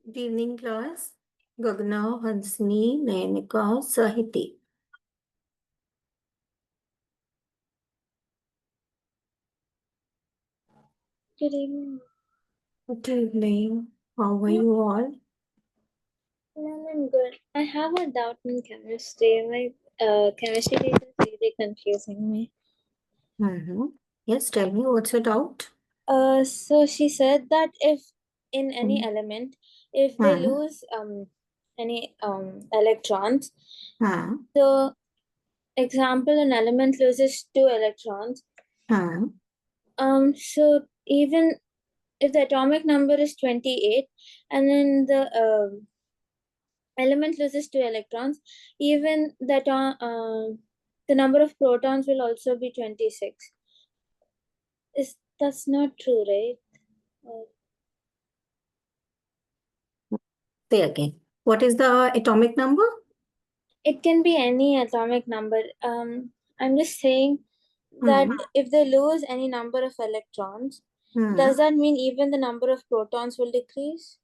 Good evening, class. Gagna, Hansini, Nayanika, Sahiti. Good evening. Good evening. How are you all? I'm good. I have a doubt in chemistry. My chemistry teacher is really confusing me. Yes, tell me what's your doubt? So she said that if in any Hmm. element, if they Hmm. lose any electrons, Hmm. so example an element loses 2 electrons. Hmm. So even if the atomic number is 28, and then the element loses 2 electrons, even the number of protons will also be 26. Is that's not true, right? Uh, Say again. What is the atomic number? it can be any atomic number. I'm just saying that Hmm. if they lose any number of electrons, Hmm. does that mean even the number of protons will decrease?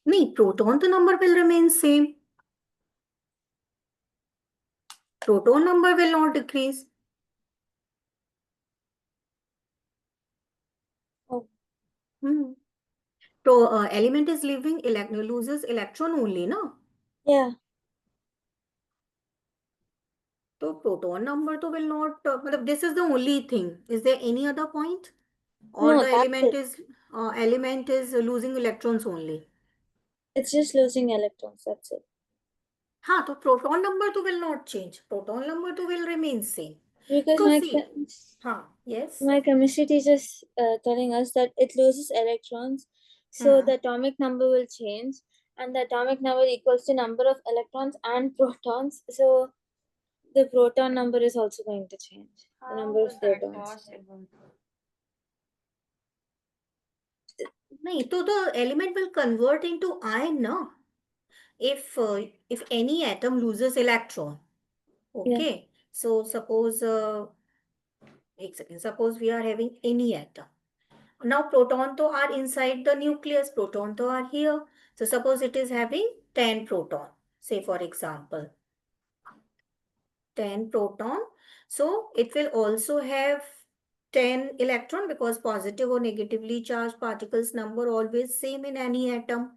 No, proton the number will remain same. Proton number will not decrease. Oh, Hmm. Element is leaving loses electron only, no? yeah. So proton number to will not. This is the only thing. Is there any other point? Or No, the that's it. element is losing electrons only. It's just losing electrons. That's it. हाँ तो proton number तो will not change. Proton number तो will remain same. Because Because see, हाँ, yes. my chemistry teacher is telling us that it loses electrons, so Hmm. the atomic number will change, and the atomic number equals to number of electrons and protons. So the proton number is also going to change. The number of protons. नहीं तो the element will convert into ion ना. If any atom loses electron, Yeah, okay. So suppose एक second. Suppose we are having any atom. Now proton to are inside the nucleus. Proton to are here. So suppose it is having 10 proton. Say for example. 10 proton. So it will also have 10 electron because positive or negatively charged particles number always same in any atom.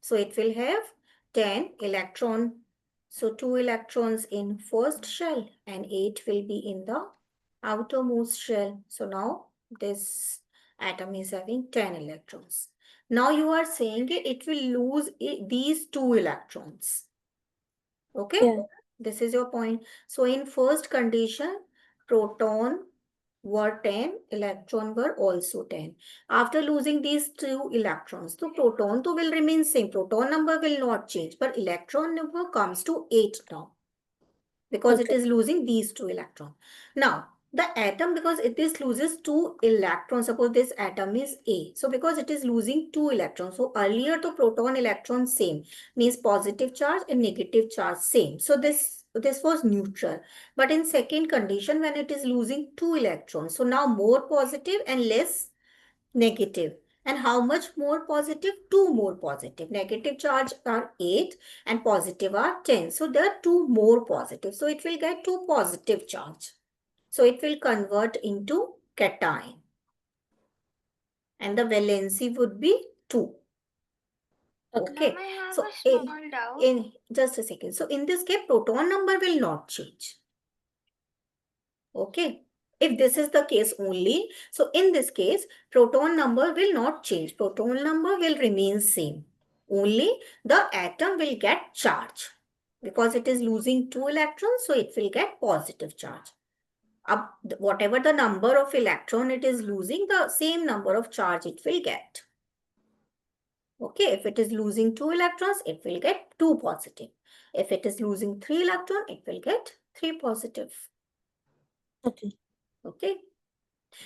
So it will have 10 electron. So 2 electrons in first shell and 8 will be in the outermost shell. So now this atom is having 10 electrons. Now you are saying it will lose these 2 electrons. Okay, yeah, this is your point. So in first condition, proton were 10, electron were also 10. After losing these 2 electrons, the proton to will remain same. Proton number will not change, but electron number comes to 8 now because it okay, is losing these 2 electrons. Now, the atom, because it is loses 2 electrons, suppose this atom is A. So, because it is losing 2 electrons, so earlier the proton electron same, means positive charge and negative charge same. So, this was neutral. But in second condition, when it is losing 2 electrons, so now more positive and less negative. And how much more positive? 2 more positive. Negative charge are 8 and positive are 10. So there are 2 more positive. So it will get 2 positive charge. So it will convert into cation. And the valency would be 2. okay. Okay. So in just a second. So in this case, proton number will not change. Okay. If this is the case only, so in this case, proton number will not change. Proton number will remain same. Only the atom will get charge. Because it is losing 2 electrons, so it will get positive charge. Whatever the number of electron it is losing, the same number of charge it will get. Okay, if it is losing 2 electrons, it will get 2 positive. If it is losing 3 electron, it will get 3 positive. Okay. Okay.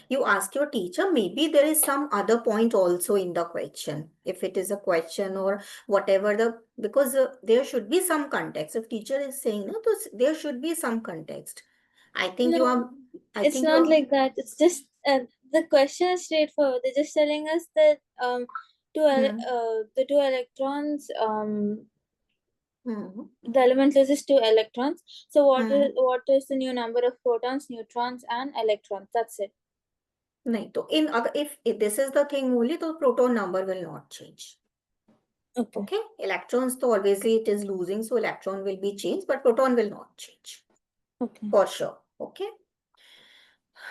You ask your teacher, maybe there is some other point also in the question. If it is a question or whatever because there should be some context. If teacher is saying, no, there should be some context. I think you No, are, I it's think you not are, like that. It's just the question is straightforward. They're just telling us that the two electrons, Hmm. the element loses two electrons. So Hmm. what is the new number of protons, neutrons, and electrons? That's it. नहीं तो if this is the thing only, तो proton number will not change. Okay. Okay, electrons, so obviously it is losing, so electron will be changed, but proton will not change. Okay. For sure. Okay.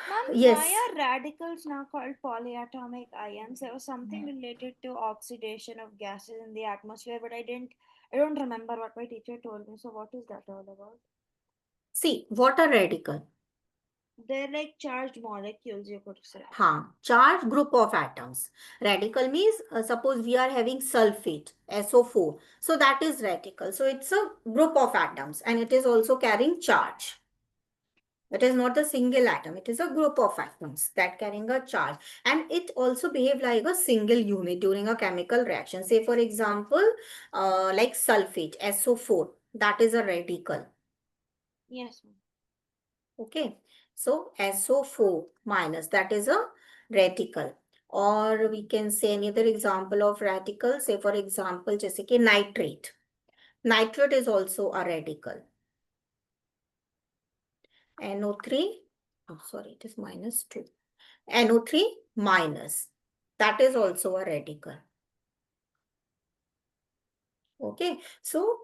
Ma'am, Yes. why are radicals now called polyatomic ions? There was something related to oxidation of gases in the atmosphere, but I don't remember what my teacher told me. So what is that all about? See, what are radical? They're like charged molecules, you could say. हाँ, charged group of atoms. Radical means suppose we are having sulfate, SO4. So that is radical. So it's a group of atoms and it is also carrying charge. It is not a single atom. It is a group of atoms that carrying a charge. And it also behave like a single unit during a chemical reaction. Say for example, like sulfate, SO4. That is a radical. Yes, ma'am. Okay. So SO4 minus, that is a radical. Or we can say another example of radical. Say for example, जैसे कि nitrate. Nitrate is also a radical. NO3. Oh, sorry, it is minus 2. NO3 minus. That is also a radical. Okay. So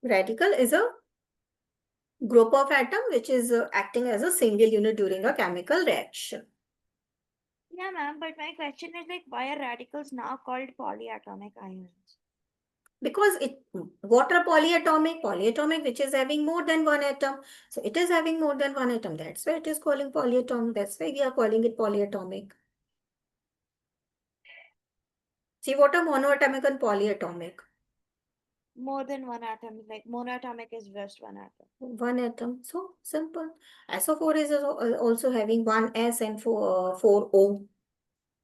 radical is a group of atom which is acting as a single unit during a chemical reaction. Yeah, ma'am, but my question is like, why are radicals now called polyatomic ions? Because what are polyatomic which is having more than one atom, so it is having more than one atom, that's why it is calling polyatomic, that's why we are calling it polyatomic. See, what are monoatomic and polyatomic? More than one atom, like monatomic is just one atom. One atom, so simple. SO4 is also having one S and four O,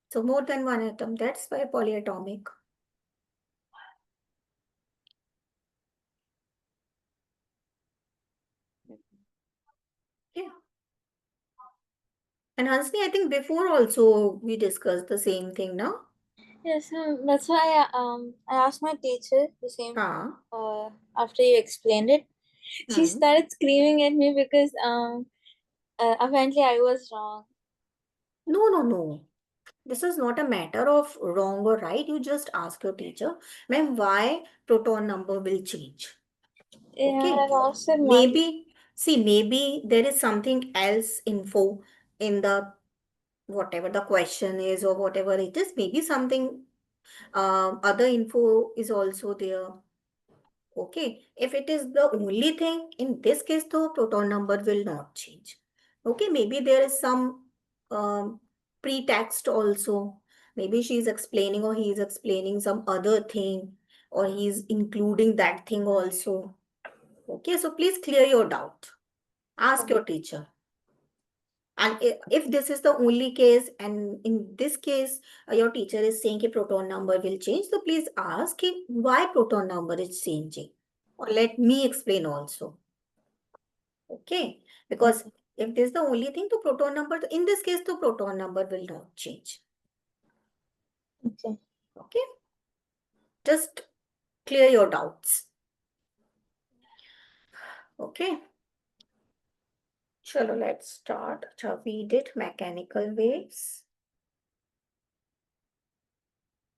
so more than one atom, that's why polyatomic. Yeah. And Hansni, I think before also we discussed the same thing, no? Yes, that's why I asked my teacher the same. हाँ. After you explained it, she Hmm. started screaming at me because apparently I was wrong. No. This is not a matter of wrong or right. You just ask your teacher, ma'am, why proton number will change. Yeah, Okay. I've asked her once. Maybe there is something else info in the whatever the question is or whatever it is. Maybe something other info is also there. Okay, if it is the only thing, in this case, the proton number will not change. Okay, maybe there is some pretext also. Maybe she is explaining or he is explaining some other thing or he is including that thing also. Okay, so please clear your doubt. Ask your teacher. And if this is the only case, and in this case, your teacher is saying that proton number will change, so please ask him why proton number is changing. Or let me explain also. Okay, because if this is the only thing, the proton number, in this case, the proton number will not change. Okay. Okay, just clear your doubts. Okay. Chalo, let's start. We did mechanical waves,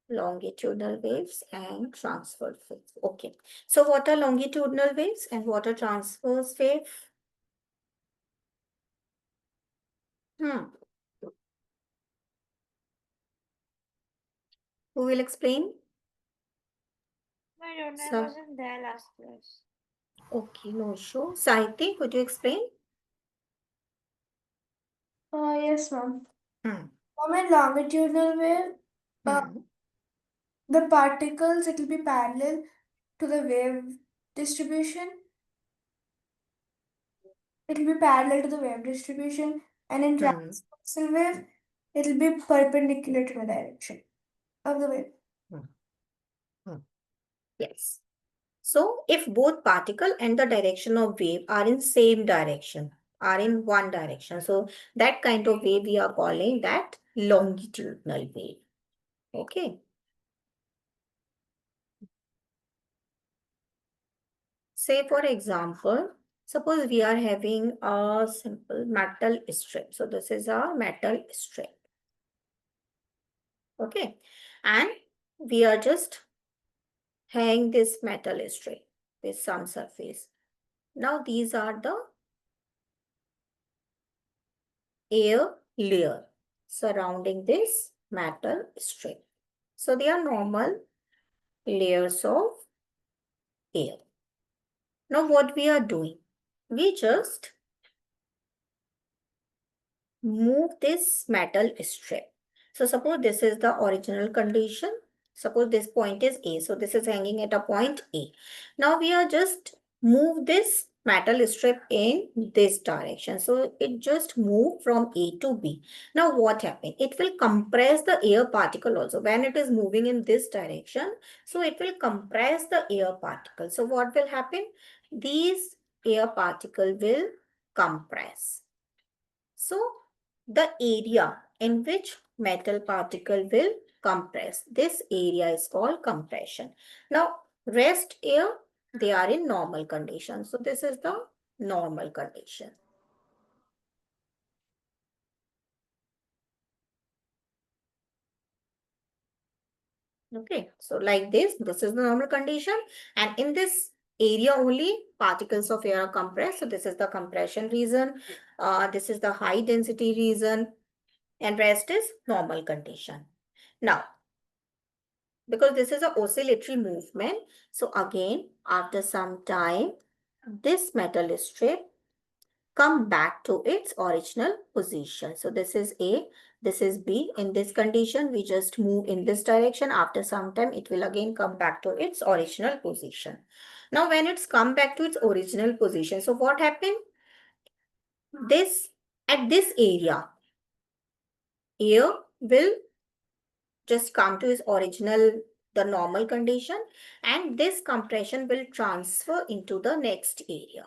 longitudinal waves, and transverse waves. Okay. So what are longitudinal waves and what are transverse wave? Who will explain? I don't know, I So, wasn't there last class. okay, no issue. Sahiti, could you explain? Yes, ma'am. Hmm. From a longitudinal wave, Hmm. the particles, it will be parallel to the wave distribution. It will be parallel to the wave distribution, and in Hmm. transversal wave, it will be perpendicular to the direction of the wave. Hmm. Hmm. Yes. So if both particle and the direction of wave are in same direction, are in one direction, so that kind of wave we are calling that longitudinal wave. Okay. Say for example, suppose we are having a simple metal strip. So this is a metal strip. Okay. And we are just hang this metal strip with some surface. Now these are the air layer surrounding this metal strip. So they are normal layers of air. Now what we are doing? We just move this metal strip. So suppose this is the original condition. Suppose this point is A. So this is hanging at a point A. Now we are just move this metal strip in this direction. So it just moved from A to B. Now what happened? It will compress the air particle also. When it is moving in this direction, so it will compress the air particle. So what will happen? These air particle will compress. So the area in which metal particle will compress, this area is called compression. Now rest air, they are in normal condition. So this is the normal condition. Okay, so like this is the normal condition, and in this area only particles of air are compressed. So this is the compression region. This is the high density region, and rest is normal condition. Now, because this is an oscillatory movement, so again after some time this metal strip come back to its original position. So this is A, this is B. In this condition we just move in this direction. After some time it will again come back to its original position. Now when it's come back to its original position, so what happened? This at this area, air will just come to its original, the normal condition, and this compression will transfer into the next area.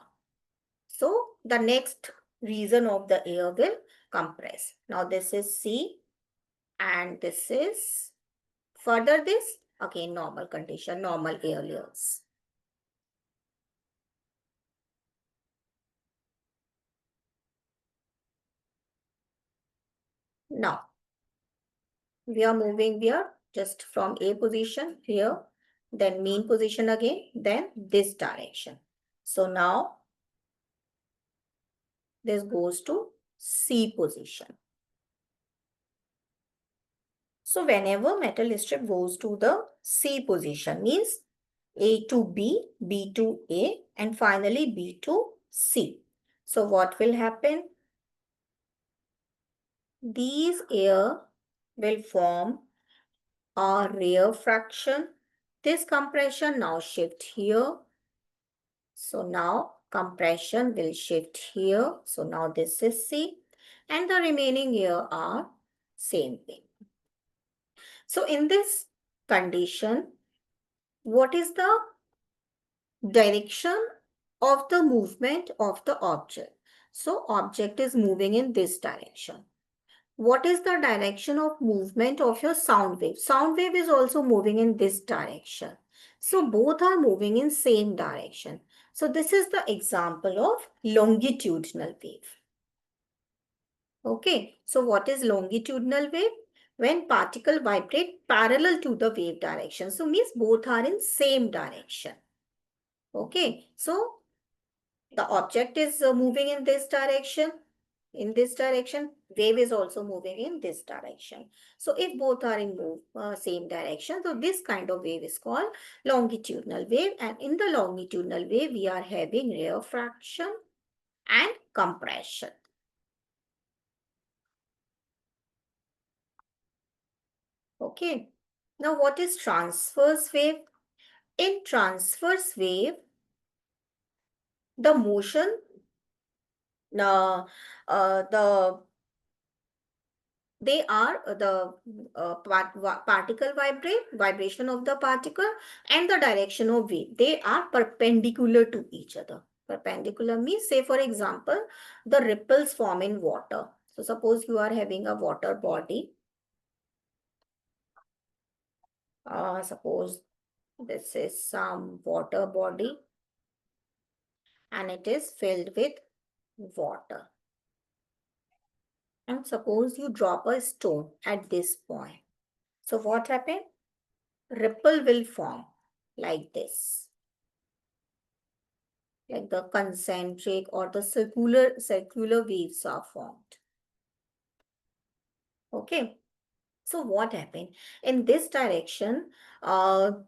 So the next region of the air will compress. Now this is C and this is further this again normal condition, normal air layers. Now we are moving here just from A position here, then mean position again, then this direction. So now this goes to C position. So whenever metal strip goes to the C position, means A to B, B to A, and finally B to C. So what will happen? These air will form a rare fraction. This compression now shift here. So now compression will shift here. So now this is C, and the remaining air are same thing. So in this condition, what is the direction of the movement of the object? So object is moving in this direction. What is the direction of movement of your sound wave? Sound wave is also moving in this direction. So both are moving in same direction. So this is the example of longitudinal wave. Okay, so what is longitudinal wave? When particle vibrate parallel to the wave direction. So means both are in same direction. Okay, so the object is moving in this direction. In this direction, wave is also moving in this direction. So if both are in same direction, so this kind of wave is called longitudinal wave. And in the longitudinal wave, we are having rarefaction and compression. Okay. Now what is transverse wave? In transverse wave, the motion, the they are the particle vibration of the particle and the direction of wave. They are perpendicular to each other. Perpendicular means, say for example, the ripples form in water. So suppose you are having a water body. Suppose this is some water body. and it is filled with water. And suppose you drop a stone at this point. So what happened? Ripple will form like this. Like the concentric or the circular waves are formed. Okay. So what happened? In this direction, the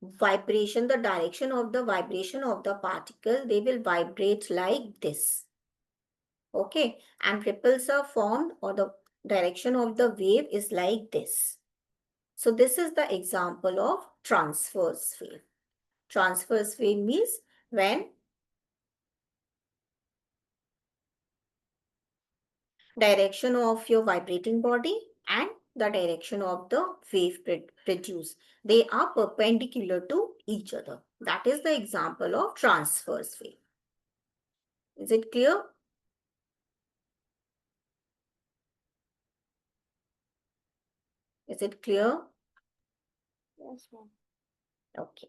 vibration, the direction of the vibration of the particle, they will vibrate like this. Okay. And ripples are formed, or the direction of the wave is like this. So this is the example of transverse wave. Transverse wave means when direction of your vibrating body and the direction of the wave produced, they are perpendicular to each other. That is the example of transverse wave. Is it clear? Is it clear? Yes, ma'am. Okay.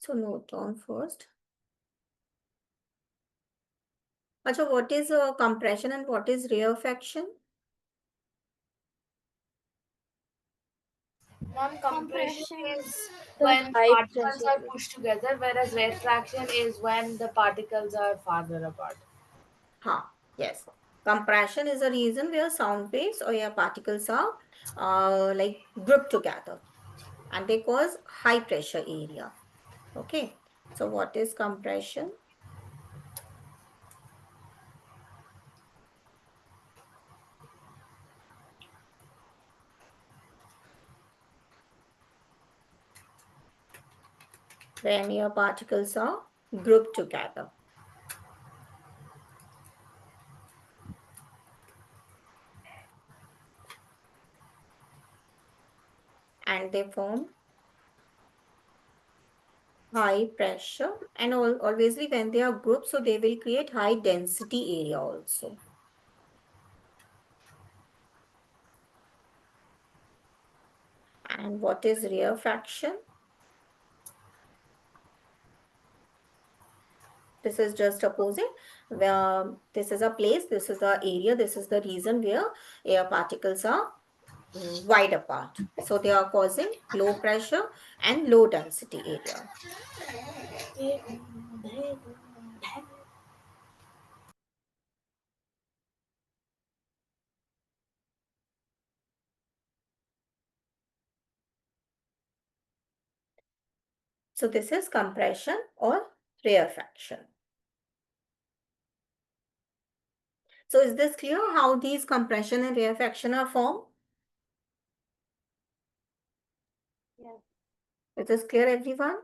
So note down first. Acha, what is compression and what is rarefaction? Non compression Compression. is The when high particles pressure are wave. pushed together, whereas rarefaction is when the particles are farther apart. Yes. Compression is a reason where sound waves or air particles are like grouped together and they cause high pressure area. Okay. So what is compression? When air particles are grouped together. And they form high pressure, and obviously when they are grouped, so they will create high density area also. And what is rarefaction? This is just opposite, where this is a place, this is the area, this is the reason where air particles are wide apart. So they are causing low pressure and low density area. So this is compression or rarefaction. So is this clear how these compression and rarefaction are formed? Yeah. Is this clear, everyone?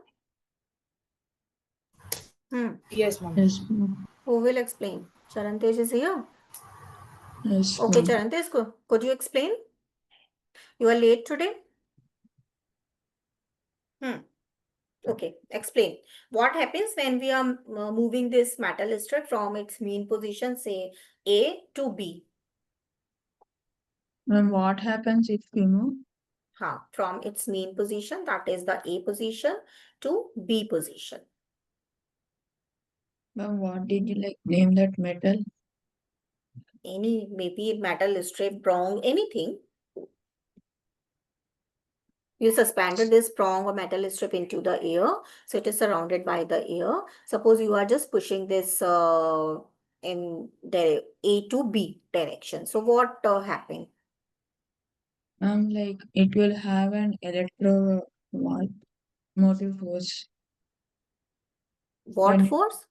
Yes, ma'am. Yes, ma'am. Who will explain? Charantej is here. Yes, Okay, ma'am. Charantej, could you explain? You are late today? Okay, explain. What happens when we are moving this metal strip from its mean position, say A to B? Ma'am, what happens if we move? From its mean position, that is the A position, to B position. Ma'am, what did you name that metal? Maybe metal strip, prong, anything. You suspended this prong or metal strip into the air, so it is surrounded by the air. Suppose you are just pushing this in the A to B direction. So what happened? It will have an electromotive force. What force?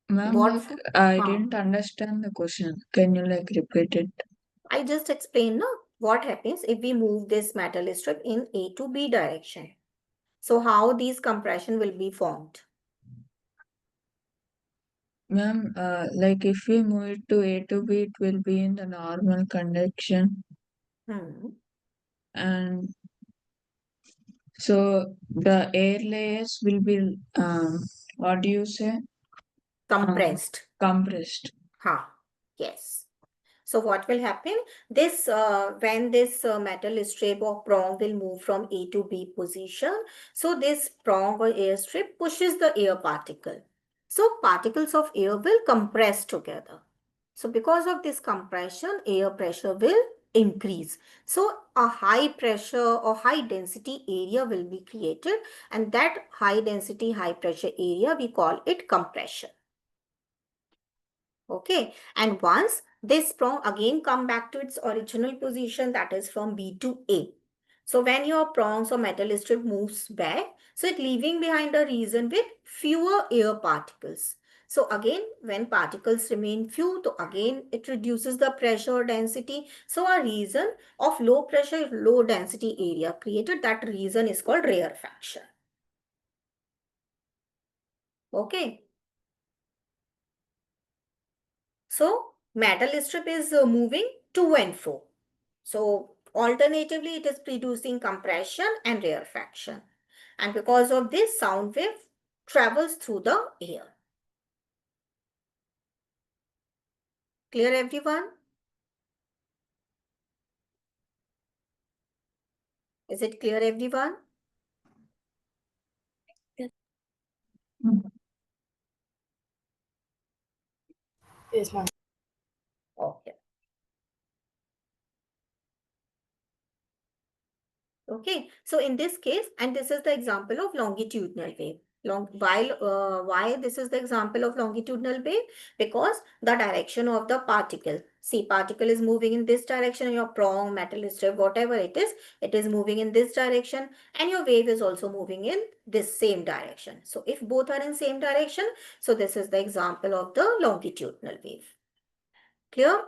Ma'am, What for? I didn't understand the question. Can you repeat it? I just explained, no? What happens if we move this metal strip in A to B direction? So how these compression will be formed? Ma'am, if we move it to A to B, it will be in the normal conduction. And so the air layers will be, what do you say? Compressed. compressed. Yes. So what will happen? This when this metal strip or prong will move from A to B position. So this prong or air strip pushes the air particle. So particles of air will compress together. So because of this compression, air pressure will increase. So a high pressure or high density area will be created, and that high density, high pressure area, we call it compression. Okay, and once this prong again come back to its original position, that is from B to A. So when your prongs or metal strip moves back, so it leaving behind a region with fewer air particles. So again, when particles remain few, so again it reduces the pressure or density. So a region of low pressure, low density area created, that region is called rarefaction. Okay. So metal strip is moving to and fro. So alternatively, it is producing compression and rarefaction. And because of this, sound wave travels through the air. Clear, everyone? Is it clear, everyone? Yes, ma'am. Okay. Okay, so in this case, and this is the example of longitudinal wave. Why this is the example of longitudinal wave? Because the direction of the particle. See, particle is moving in this direction, your prong, metal strip, whatever it is moving in this direction, and your wave is also moving in this same direction. So if both are in same direction, so this is the example of the longitudinal wave. Clear?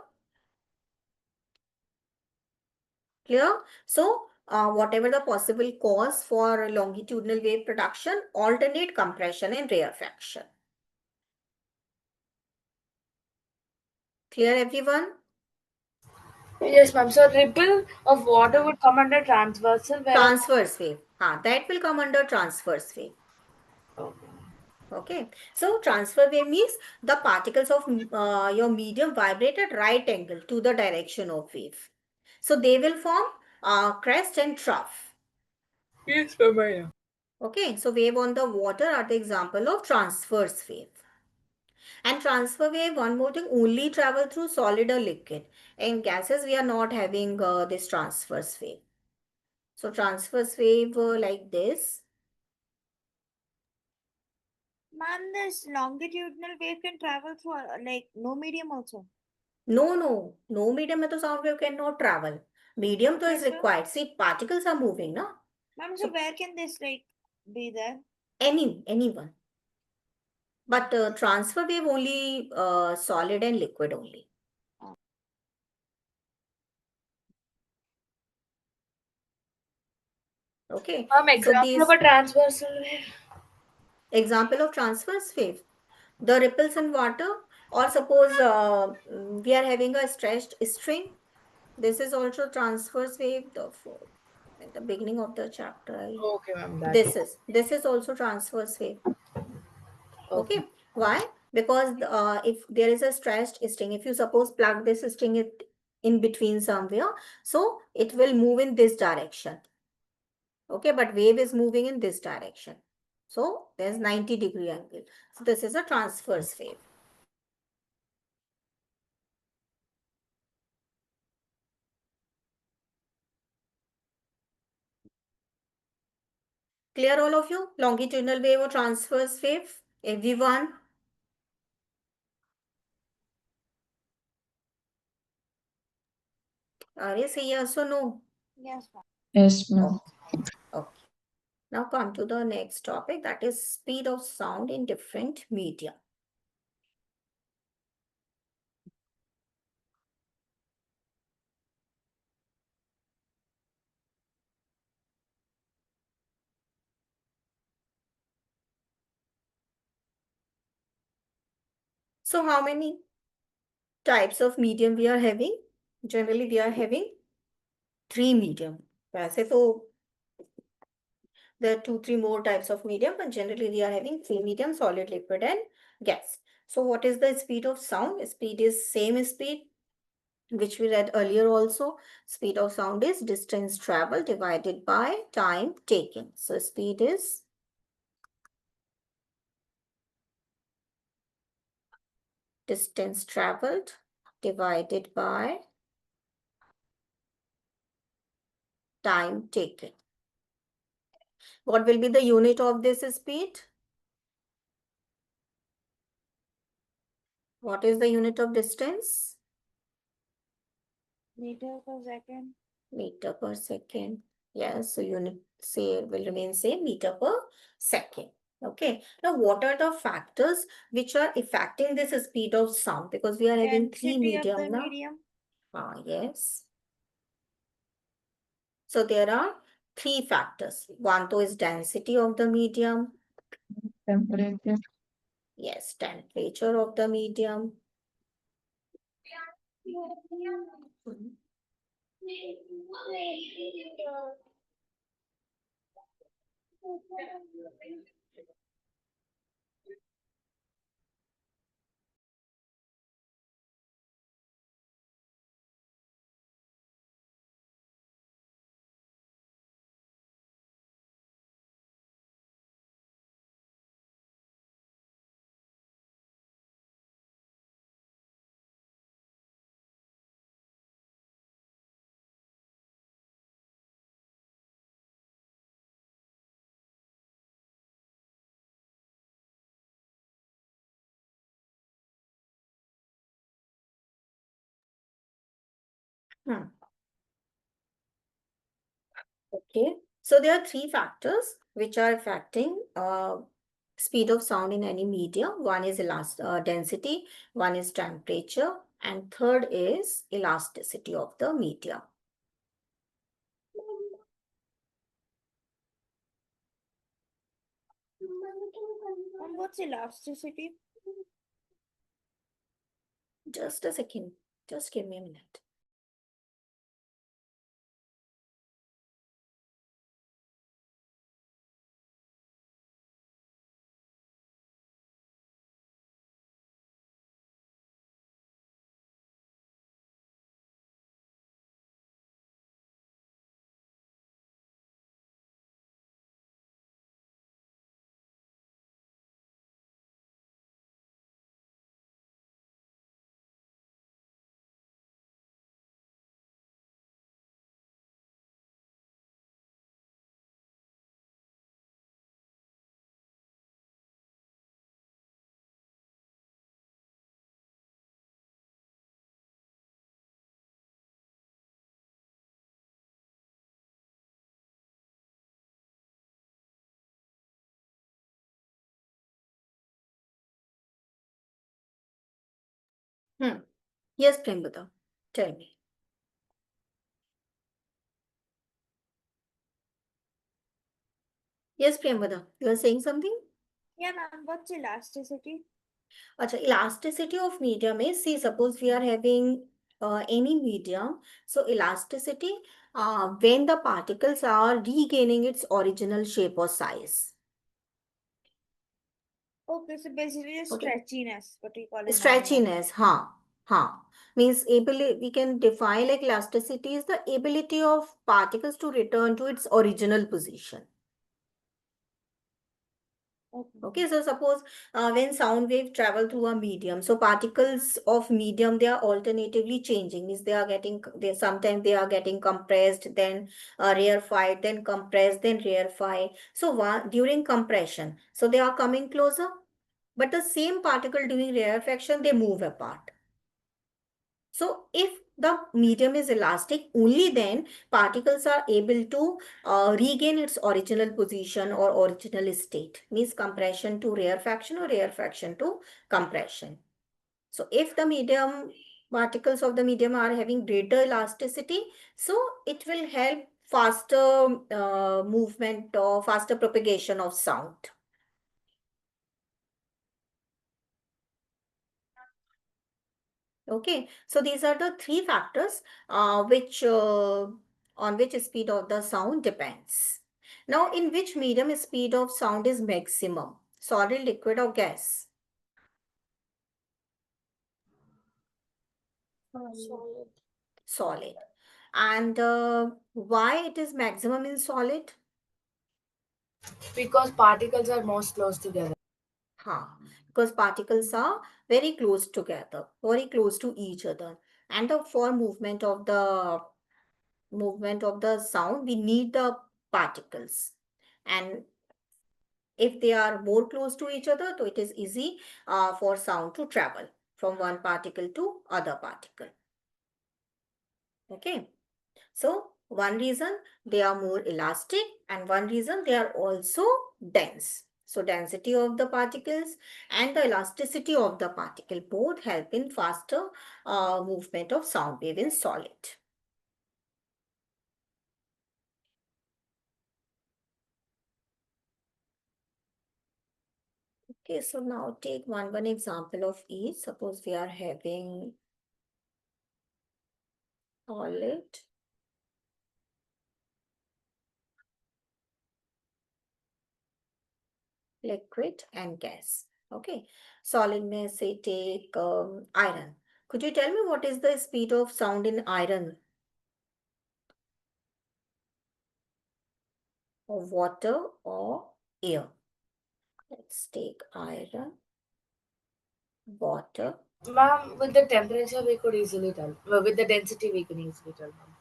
Clear? So, whatever the possible cause for longitudinal wave production, alternate compression and rarefaction. Clear, everyone? Yes, ma'am. So ripple of water would come under transversal, whereas Transverse wave. That will come under transverse wave. Okay. So, transfer wave means the particles of your medium vibrate at right angle to the direction of wave. So, they will form crest and trough. yes, ma'am. Okay. So, wave on the water are the example of transverse wave. And transfer wave, one more thing, only travel through solid or liquid. In gases, we are not having this transverse wave. So transverse wave like this. Ma'am, this longitudinal wave can travel through like no medium also. No medium में तो sound wave cannot travel. Medium तो is Yes, sir. required. See, particles are moving, no? Ma'am, so where can this like be there? Anyone. But transfer wave only solid and liquid only. Okay. Ma'am, So example these of a transversal wave. example of transverse wave. The ripples in water, or suppose we are having a stretched string. This is also transverse wave. At the beginning of the chapter, Okay, ma'am. That this is also transverse wave. okay. Okay, why? Because if there is a stretched string, if you suppose plug this string in between somewhere, so it will move in this direction. Okay, but wave is moving in this direction. So there's 90-degree angle. So this is a transverse wave. Clear, all of you? Longitudinal wave or transverse wave? Everyone? Are you say yes or no? Yes, ma'am. Yes, ma'am. Okay. Now come to the next topic, that is speed of sound in different media. So how many types of medium we are having? Generally we are having 3 medium. वैसे तो there are 2-3 more types of medium, but generally we are having 3 medium, solid, liquid and gas. So what is the speed of sound? Speed is same speed which we read earlier also. Speed of sound is distance traveled divided by time taken. So speed is distance traveled divided by time taken. What will be the unit of this speed? What is the unit of distance? Meter per second. Meter per second. Yes, so unit say will remain same, meter per second. Okay. Now, what are the factors which are affecting this speed of sound? Because we are having three Density of the medium now. medium. Yes. So there are three factors. One though is density of the medium. Temperature. Yes, temperature of the medium. Hmm. Okay. So there are three factors which are affecting speed of sound in any medium. One is density, one is temperature, and third is elasticity of the medium. And what's elasticity? Just a second. Just give me a minute. Yes, Prembata, tell me. Yes, Prembata, you are saying something? Yeah, ma'am. What's elasticity? Acha, elasticity of medium is, see, suppose we are having any medium. So elasticity, when the particles are regaining its original shape or size. Okay, so basically the Okay. stretchiness, what we call in normal. Stretchiness, means ability, we can define like elasticity is the ability of particles to return to its original position. Okay, so suppose when sound wave travel through a medium, so particles of medium, they are alternatively changing. Means they are getting, they sometimes they are getting compressed, then rarefied, then compressed, then rarefied. So during compression, so they are coming closer, but the same particle during rarefaction, they move apart. So if the medium is elastic, only then particles are able to regain its original position or original state. Means compression to rarefaction or rarefaction to compression. So if the medium, particles of the medium are having greater elasticity, so it will help faster movement or faster propagation of sound. Okay, so these are the three factors which on which speed of the sound depends. Now, in which medium speed of sound is maximum? Solid, liquid, or gas? Solid. Solid. And why it is maximum in solid? Because particles are most close together. Huh. Because particles are very close together, very close to each other. And for movement of the sound, we need the particles. And if they are more close to each other, so it is easy for sound to travel from one particle to other particle. Okay. So one reason they are more elastic, and one reason they are also dense. So density of the particles and the elasticity of the particle both help in faster movement of sound wave in solid. Okay, so now take one example of each. Suppose we are having solid, liquid and gas. Okay, solid may say take iron. Could you tell me what is the speed of sound in iron or water or air? Let's take iron, water. Ma'am, with the temperature we could easily tell. With the density we can easily tell, ma'am.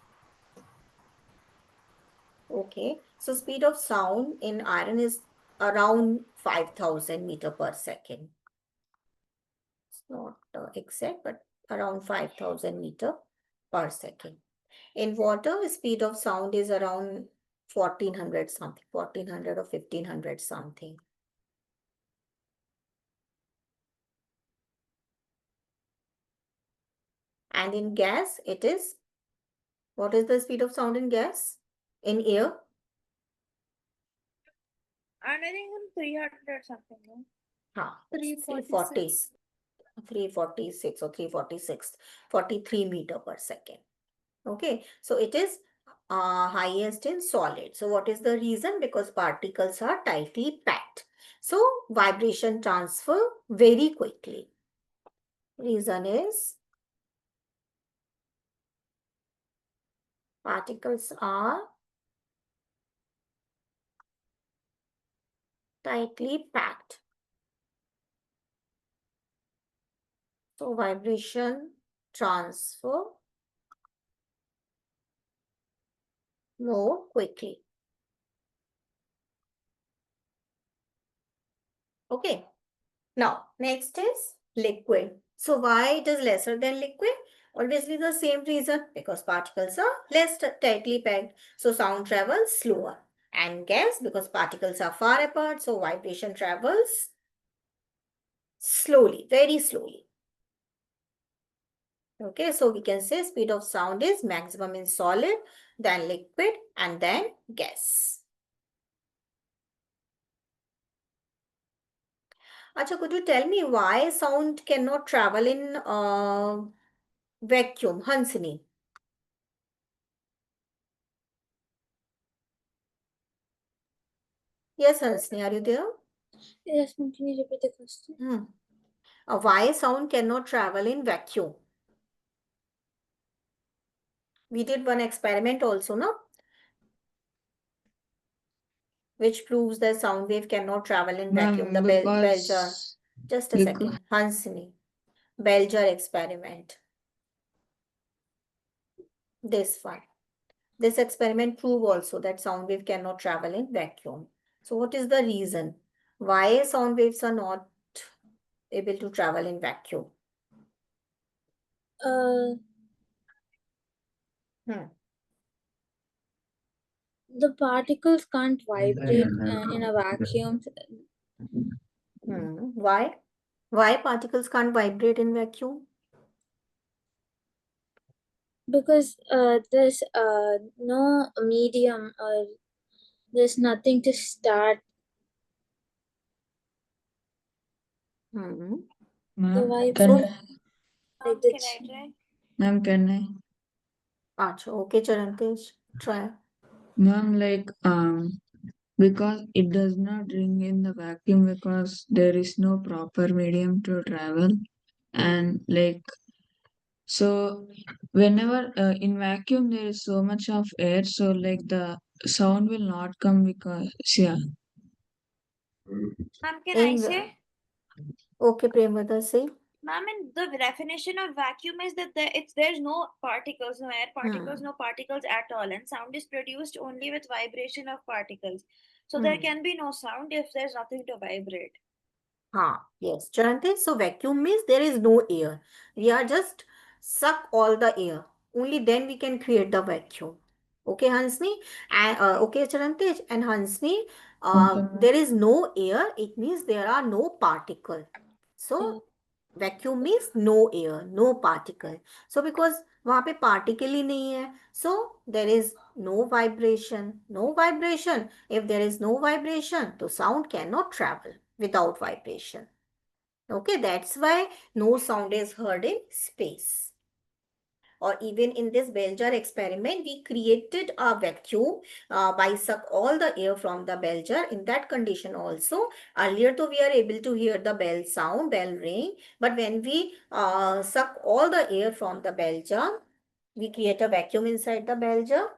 Okay, so speed of sound in iron is around 5,000 meter per second. It's not exact, but around 5,000 meter per second. In water, speed of sound is around 1400 something, 1400 or 1500 something. And in gas, it is, what is the speed of sound in gas? In air? And I think in 300 something, no? Ha, 346. 346 or 346, 43 meter per second. Okay, so it is highest in solid. So what is the reason? Because particles are tightly packed. So vibration transfer very quickly. Reason is particles are tightly packed. So vibration transfer more quickly. Okay. Now, next is liquid. So why it is lesser than liquid? Obviously the same reason, because particles are less tightly packed. So sound travels slower. And gas, because particles are far apart, so vibration travels slowly, very slowly. Okay, so we can say speed of sound is maximum in solid, then liquid, and then gas. Acha, could you tell me why sound cannot travel in vacuum, Hansini? Yes, Hansini, are you there? Yes, ma'am, can you repeat the question? Why sound cannot travel in vacuum? We did one experiment also, no? Which proves that sound wave cannot travel in vacuum. The Ma'am, Belger. Just a because second. Hansini. Belger experiment. This one. This experiment prove also that sound wave cannot travel in vacuum. So what is the reason? Why sound waves are not able to travel in vacuum? Hmm. The particles can't vibrate in a vacuum Why? Why particles can't vibrate in vacuum? because there's no medium or there's nothing to start the ma'am, vibe. can Like the Can I try? ma'am, can I? Acha, okay, Charantesh, try. Ma'am, like because it does not ring in the vacuum because there is no proper medium to travel, and like So whenever in vacuum there is so much of air, so like the sound will not come because yeah. Ma'am, can I In say? okay, Premada, say. Ma'am, in the definition of vacuum is that there's no particles, no air particles, Hmm. no particles at all, and sound is produced only with vibration of particles. So there Hmm. can be no sound if there's nothing to vibrate. Yes, Chanante. So vacuum means there is no air. We are just suck all the air. Only then we can create the vacuum. Okay, Hansni? And okay, Chanante and Hansni. Okay, ma'am. There is no air. It means there are no particle. Yeah. So vacuum means no air, no particle. So because वहाँ पे particle ही नहीं है, so there is no vibration. No vibration. If there is no vibration, तो sound cannot travel without vibration. Okay, that's why no sound is heard in space. Or even in this bell jar experiment, we created a vacuum by suck all the air from the bell jar. In that condition also, earlier though we are able to hear the bell sound, bell ring, but when we suck all the air from the bell jar, we create a vacuum inside the bell jar,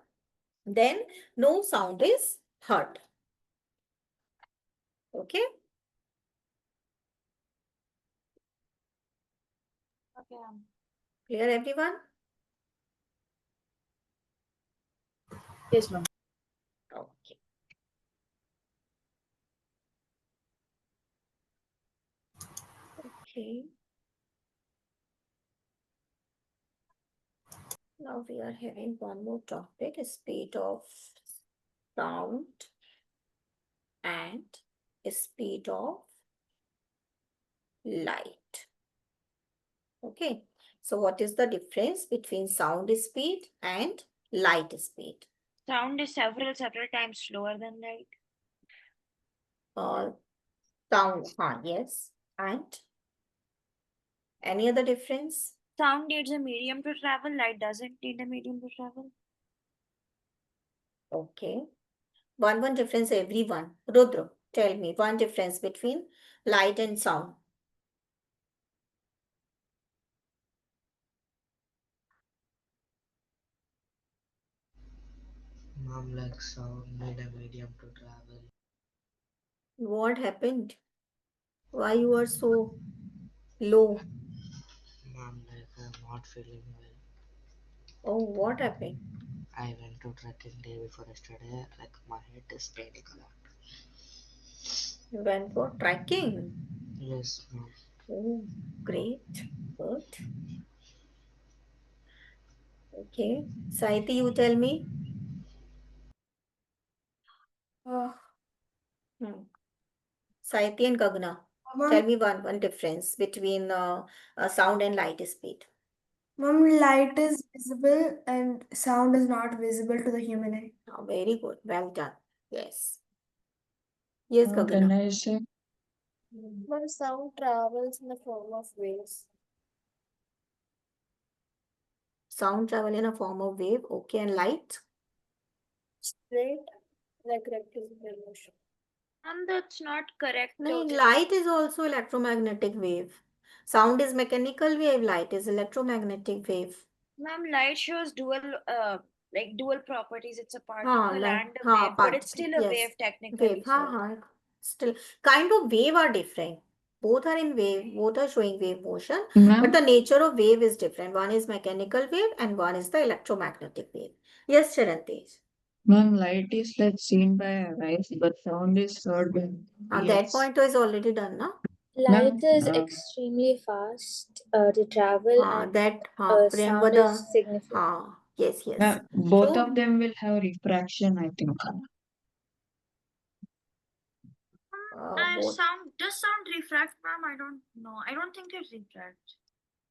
then no sound is heard. Okay. Okay. Clear everyone? Yes, ma'am. Okay. Okay. Now we are having one more topic, speed of sound and speed of light. Okay. So what is the difference between sound speed and light speed? Sound is several times slower than light. Uh, sound, yes. And any other difference? Sound needs a medium to travel, light doesn't need a medium to travel. Okay. One difference, everyone. Rudra, tell me one difference between light and sound. Mom, like sound need a medium to travel. What happened? Why you are so low? Mom, like I'm not feeling well. Oh, what happened? I went to trekking day before yesterday. Like my head is paining a lot. You went for trekking. Yes, mom. Oh, great. Good. Okay. Saiti, you tell me. Uh, Hmm. Saiti and Gagna. Tell Mom, me one difference between sound and light speed. light is visible and sound is not visible to the human eye. Oh, very good. Well done. Yes. Yes, Can Gagna. I say? When sound travels in the form of waves. Sound travel in a form of wave. Okay. And light? Straight like rectangular motion. And that's not correct No, totally. light is also electromagnetic wave. Sound is mechanical wave. Light is electromagnetic wave. Ma'am, light shows dual properties. It's a हाँ particle like and a हाँ wave, but it's particle still a yes wave wave technically. हाँ So हाँ still kind of wave are different, both are in wave, both are showing wave motion, but Ma'am, the nature of wave is different. One is mechanical wave and one is the electromagnetic wave. Yes, Charantesh. ma'am, light is like seen by our eyes, but sound is heard by That ears. point is already done na. Light Ma'am, is extremely fast to travel, and That sound Premvada is significant. yes ma'am, both true. of them will have refraction, I think. Both does sound refract, ma'am? I don't know. I don't think it refracts.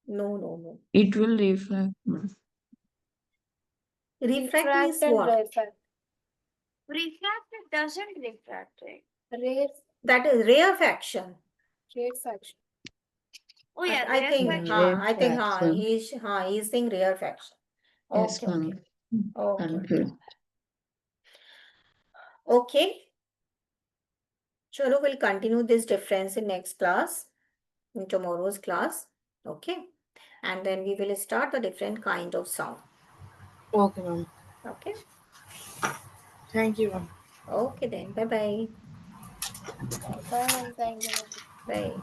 no It will reflect, ma'am. refract Refract means and what? refract. Refract, it doesn't refract, right? Rare, That is rarefaction. rarefaction. Oh yeah, I think rarefaction. I think Refraction. he's saying rarefaction. Yes, Okay. ma'am. Okay. Confused. Okay. Chalo, we'll continue this difference in next class, in tomorrow's class. Okay. And then we will start the different kind of sound. Okay, ma'am. Okay. Thank you, ma'am. Okay then. Bye bye. Bye, ma'am. Thank you, ma'am. Bye.